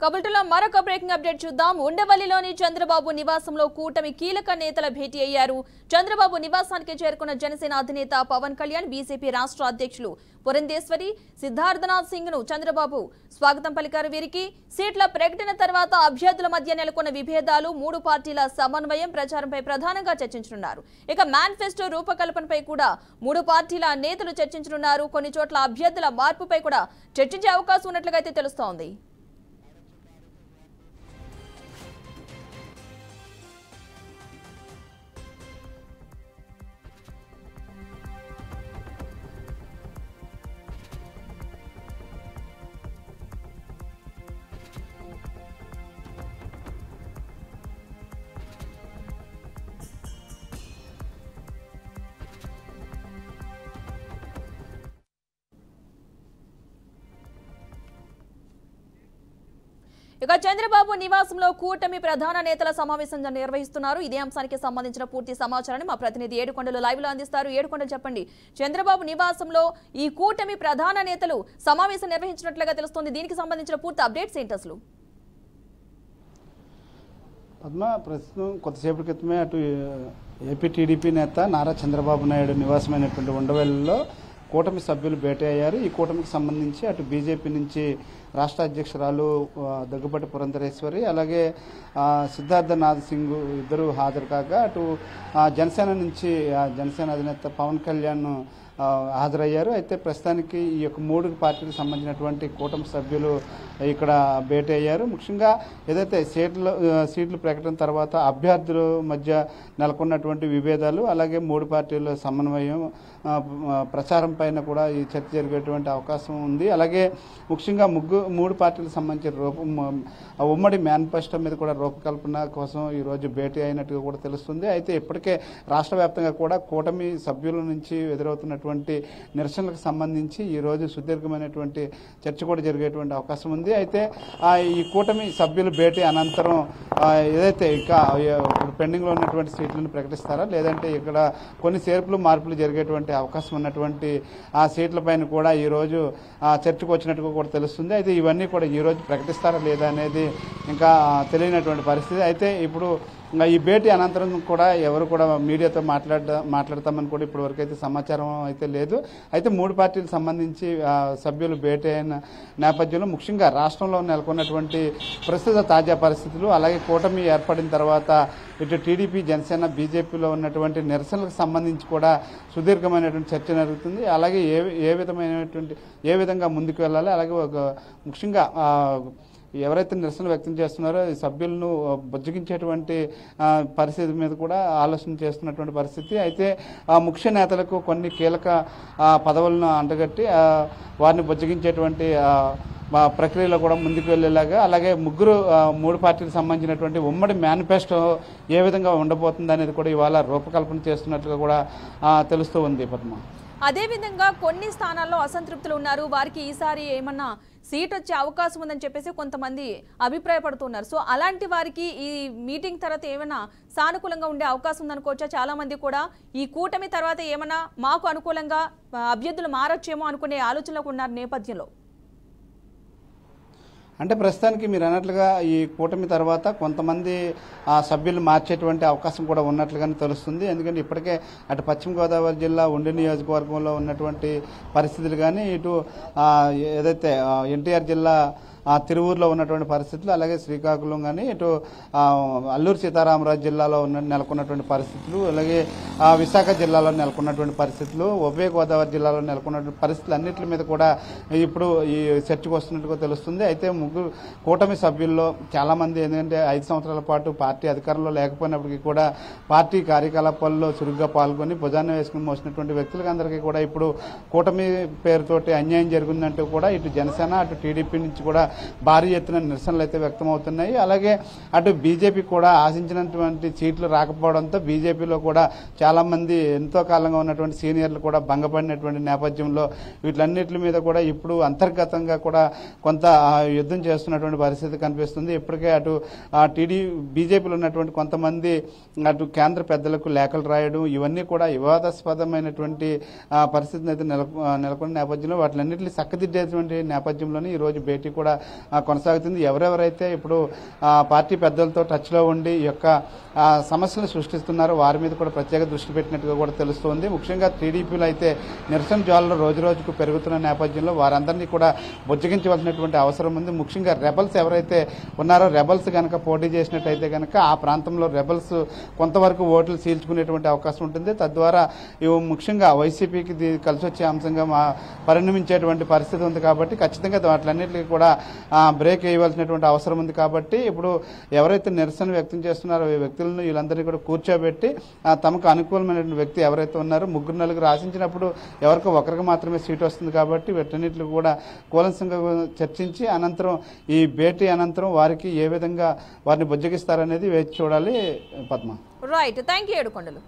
కబుల్టులో మరొక breaking update చూద్దాం. ఉండవల్లిలోని చంద్రబాబు నివాసంలో కూటమి కీలక నేతల భేటీ అయ్యారు. చంద్రబాబు నివాసానికి చేరుకున్న జనసేన అధినేత పవన్ కళ్యాణ్, బీజేపీ రాష్ట్ర అధ్యక్షులు పురంధేశ్వరి, సిద్ధార్థనాథ్ సింగ్ ను చంద్రబాబు స్వాగతం పలికారు. వీరికి సీట్ల ప్రకటన తర్వాత అభ్యర్థుల మధ్య నెలకొన్న విభేదాలు, మూడు పార్టీల సమన్వయం, ప్రచారంపై ప్రధానంగా చర్చించనున్నారు. ఇక మేనిఫెస్టో రూపకల్పనపై కూడా మూడు పార్టీల నేతలు చర్చించనున్నారు. కొన్ని చోట్ల అభ్యర్థుల మార్పుపై కూడా చర్చించే అవకాశం ఉన్నట్లుగా అయితే తెలుస్తోంది. ఇక చంద్రబాబు నివాసంలో కూటమి ప్రధాన నేతల సమావేశం నిర్వహిస్తున్నారు. ఇదే అంశానికి సంబంధించిన పూర్తి సమాచారాన్ని మా ప్రతినిధి ఏడుకొండలు లైవ్ లో అందిస్తారు. ఏడుకొండలు చెప్పండి, చంద్రబాబు నివాసంలో ఈ కూటమి ప్రధాన నేతలు సమావేశం నిర్వహించినట్లుగా తెలుస్తోంది. దీనికి సంబంధించిన పూర్తి అప్డేట్స్ ఏంటి అసలు? పద్మ, ప్రస్తుతం కొద్దిసేపటి క్రితమే అటు ఏపీ టీడీపీ నేత నారా చంద్రబాబు నాయుడు నివాసమైనటువంటి ఉండవల్లిలో కూటమి సభ్యులు భేటీ అయ్యారు. ఈ కూటమికి సంబంధించి అటు బీజేపీ నుంచి రాష్ట్ర అధ్యక్షురాలు దగ్గుబాటి పురంధరేశ్వరి, అలాగే సిద్ధార్థనాథ్ సింగ్ ఇద్దరు హాజరు కాగా అటు జనసేన నుంచి జనసేన అధినేత పవన్ కళ్యాణ్ హాజరయ్యారు. అయితే ప్రస్తుతానికి ఈ యొక్క మూడు పార్టీలకు సంబంధించినటువంటి కూటమి సభ్యులు ఇక్కడ భేటీ అయ్యారు. ముఖ్యంగా ఏదైతే సీట్లు ప్రకటన తర్వాత అభ్యర్థుల మధ్య నెలకొన్నటువంటి విభేదాలు, అలాగే మూడు పార్టీల సమన్వయం, ప్రచారం పైన కూడా ఈ చర్చ జరిగేటువంటి అవకాశం ఉంది. అలాగే ముఖ్యంగా మూడు పార్టీలకు సంబంధించిన ఉమ్మడి మేనిఫెస్టో మీద కూడా రూపకల్పన కోసం ఈరోజు భేటీ అయినట్టుగా కూడా తెలుస్తుంది. అయితే ఇప్పటికే రాష్ట్ర వ్యాప్తంగా కూడా కూటమి సభ్యుల నుంచి ఎదురవుతున్నటువంటి నిరసనలకు సంబంధించి ఈరోజు సుదీర్ఘమైనటువంటి చర్చ కూడా జరిగేటువంటి అవకాశం ఉంది. అయితే ఈ కూటమి సభ్యుల భేటీ అనంతరం ఏదైతే ఇంకా ఇప్పుడు పెండింగ్లో ఉన్నటువంటి సీట్లను ప్రకటిస్తారా, లేదంటే ఇక్కడ కొన్ని చేర్పులు మార్పులు జరిగేటువంటి అవకాశం ఉన్నటువంటి ఆ సీట్ల పైన కూడా ఈరోజు చర్చకు వచ్చినట్టుగా కూడా తెలుస్తుంది. అయితే ఇవన్నీ కూడా ఈరోజు ప్రకటిస్తారా లేదా అనేది ఇంకా తెలియనటువంటి పరిస్థితి. అయితే ఇప్పుడు ఈ భేటీ అనంతరం కూడా ఎవరు కూడా మీడియాతో మాట్లాడతామని కూడా ఇప్పటి వరకు అయితే సమాచారం అయితే లేదు. అయితే మూడు పార్టీలకు సంబంధించి సభ్యులు భేటీ అయిన నేపథ్యంలో ముఖ్యంగా రాష్ట్రంలో నెలకొన్నటువంటి ప్రస్తుత తాజా పరిస్థితులు, అలాగే కూటమి ఏర్పడిన తర్వాత ఇటు టీడీపీ, జనసేన, బీజేపీలో ఉన్నటువంటి నిరసనలకు సంబంధించి కూడా సుదీర్ఘమైనటువంటి చర్చ జరుగుతుంది. అలాగే ఏ విధంగా ముందుకు వెళ్ళాలి, అలాగే ముఖ్యంగా ఎవరైతే నిరసన వ్యక్తం చేస్తున్నారో ఈ సభ్యులను బుజ్జగించేటువంటి పరిస్థితి మీద కూడా ఆలోచన చేస్తున్నటువంటి పరిస్థితి. అయితే ముఖ్య నేతలకు కొన్ని కీలక పదవులను అంటగట్టి వారిని బుజ్జగించేటువంటి ప్రక్రియలో కూడా ముందుకు వెళ్ళేలాగా, అలాగే మూడు పార్టీలకు సంబంధించినటువంటి ఉమ్మడి మేనిఫెస్టో ఏ విధంగా ఉండబోతుంది అనేది కూడా ఇవాళ రూపకల్పన చేస్తున్నట్లుగా కూడా తెలుస్తూ ఉంది. పద్మ, అదేవిధంగా కొన్ని స్థానాల్లో అసంతృప్తులు ఉన్నారు. వారికి ఈసారి ఏమన్నా సీట్ వచ్చే అవకాశం ఉందని చెప్పేసి కొంతమంది అభిప్రాయపడుతున్నారు. సో అలాంటి వారికి ఈ మీటింగ్ తర్వాత ఏమైనా సానుకూలంగా ఉండే అవకాశం ఉందనుకోవచ్చా? చాలా మంది కూడా ఈ కూటమి తర్వాత ఏమైనా మాకు అనుకూలంగా అభ్యర్థులు మారొచ్చేమో అనుకునే ఆలోచనలకు ఉన్నారు నేపథ్యంలో. అంటే ప్రస్తుతానికి మీరు అన్నట్లుగా ఈ కూటమి తర్వాత కొంతమంది సభ్యులు మార్చేటువంటి అవకాశం కూడా ఉన్నట్లుగానే తెలుస్తుంది. ఎందుకంటే ఇప్పటికే అటు పశ్చిమ గోదావరి జిల్లా ఉండి నియోజకవర్గంలో ఉన్నటువంటి పరిస్థితులు కానీ, ఇటు ఏదైతే ఎన్టీఆర్ జిల్లా తిరువూరులో ఉన్నటువంటి పరిస్థితులు, అలాగే శ్రీకాకుళం కానీ, ఇటు అల్లూరు సీతారామరాజు జిల్లాలో నెలకొన్నటువంటి పరిస్థితులు, అలాగే విశాఖ జిల్లాలో నెలకొన్నటువంటి పరిస్థితులు, ఉభయ గోదావరి జిల్లాలో నెలకొన్నటువంటి పరిస్థితులు అన్నింటి మీద కూడా ఇప్పుడు ఈ చర్చకు వస్తున్నట్టుగా తెలుస్తుంది. అయితే కూటమి సభ్యుల్లో చాలామంది ఏంటంటే 5 సంవత్సరాల పాటు పార్టీ అధికారంలో లేకపోయినప్పటికీ కూడా పార్టీ కార్యకలాపాల్లో చురుగ్గా పాల్గొని భుజాన్ని వేసుకుని మోసినటువంటి వ్యక్తులకు అందరికీ కూడా ఇప్పుడు కూటమి పేరుతోటి అన్యాయం జరిగిందంటూ కూడా ఇటు జనసేన, అటు టీడీపీ నుంచి కూడా భారీ ఎత్తున నిరసనలు అయితే వ్యక్తమవుతున్నాయి. అలాగే అటు బీజేపీ కూడా ఆశించినటువంటి సీట్లు రాకపోవడంతో బీజేపీలో కూడా చాలా మంది ఎంతో కాలంగా ఉన్నటువంటి సీనియర్లు కూడా భంగపడినటువంటి నేపథ్యంలో వీటిలన్నిటి మీద కూడా ఇప్పుడు అంతర్గతంగా కూడా కొంత యుద్ధం చేస్తున్నటువంటి పరిస్థితి కనిపిస్తుంది. ఇప్పటికే అటు బీజేపీలో ఉన్నటువంటి కొంతమంది అటు కేంద్ర పెద్దలకు లేఖలు రాయడం ఇవన్నీ కూడా వివాదాస్పదమైనటువంటి పరిస్థితిని అయితే నెలకొన్న నేపథ్యంలో వాటిలన్నింటినీ చక్కదిద్దేటువంటి నేపథ్యంలోనే ఈరోజు భేటీ కూడా కొనసాగుతుంది. ఎవరెవరైతే ఇప్పుడు పార్టీ పెద్దలతో టచ్లో ఉండి ఈ యొక్క సమస్యలు సృష్టిస్తున్నారో వారి మీద కూడా ప్రత్యేక దృష్టి పెట్టినట్టుగా కూడా తెలుస్తోంది. ముఖ్యంగా టీడీపీలో అయితే నిరసన జ్వాలలు రోజు రోజుకు పెరుగుతున్న నేపథ్యంలో వారందరినీ కూడా బుజ్జగించవలసినటువంటి అవసరం ఉంది. ముఖ్యంగా రెబల్స్ ఎవరైతే ఉన్నారో రెబల్స్ కనుక పోటీ చేసినట్టయితే కనుక ఆ ప్రాంతంలో రెబల్స్ కొంతవరకు ఓట్లు చీల్చుకునేటువంటి అవకాశం ఉంటుంది. తద్వారా ఇవి ముఖ్యంగా వైసీపీకి కలిసి వచ్చే అంశంగా పరిణమించేటువంటి పరిస్థితి ఉంది. కాబట్టి ఖచ్చితంగా వాటిలన్నింటికి కూడా బ్రేక్ వేయవలసినటువంటి అవసరం ఉంది. కాబట్టి ఇప్పుడు ఎవరైతే నిరసన వ్యక్తం చేస్తున్నారో ఈ వ్యక్తులను వీళ్ళందరినీ కూడా కూర్చోబెట్టి తమకు అనుకూలమైనటువంటి వ్యక్తి ఎవరైతే ఉన్నారో 3-4 ఆశించినప్పుడు ఎవరికో ఒకరికి మాత్రమే సీటు వస్తుంది. కాబట్టి వీటన్నిటిని కూడా కూలంసంగా చర్చించి అనంతరం ఈ భేటీ అనంతరం వారికి ఏ విధంగా వారిని బుజ్జగిస్తారనేది వేచి చూడాలి. Padma. Right, thank you Yedukondalu.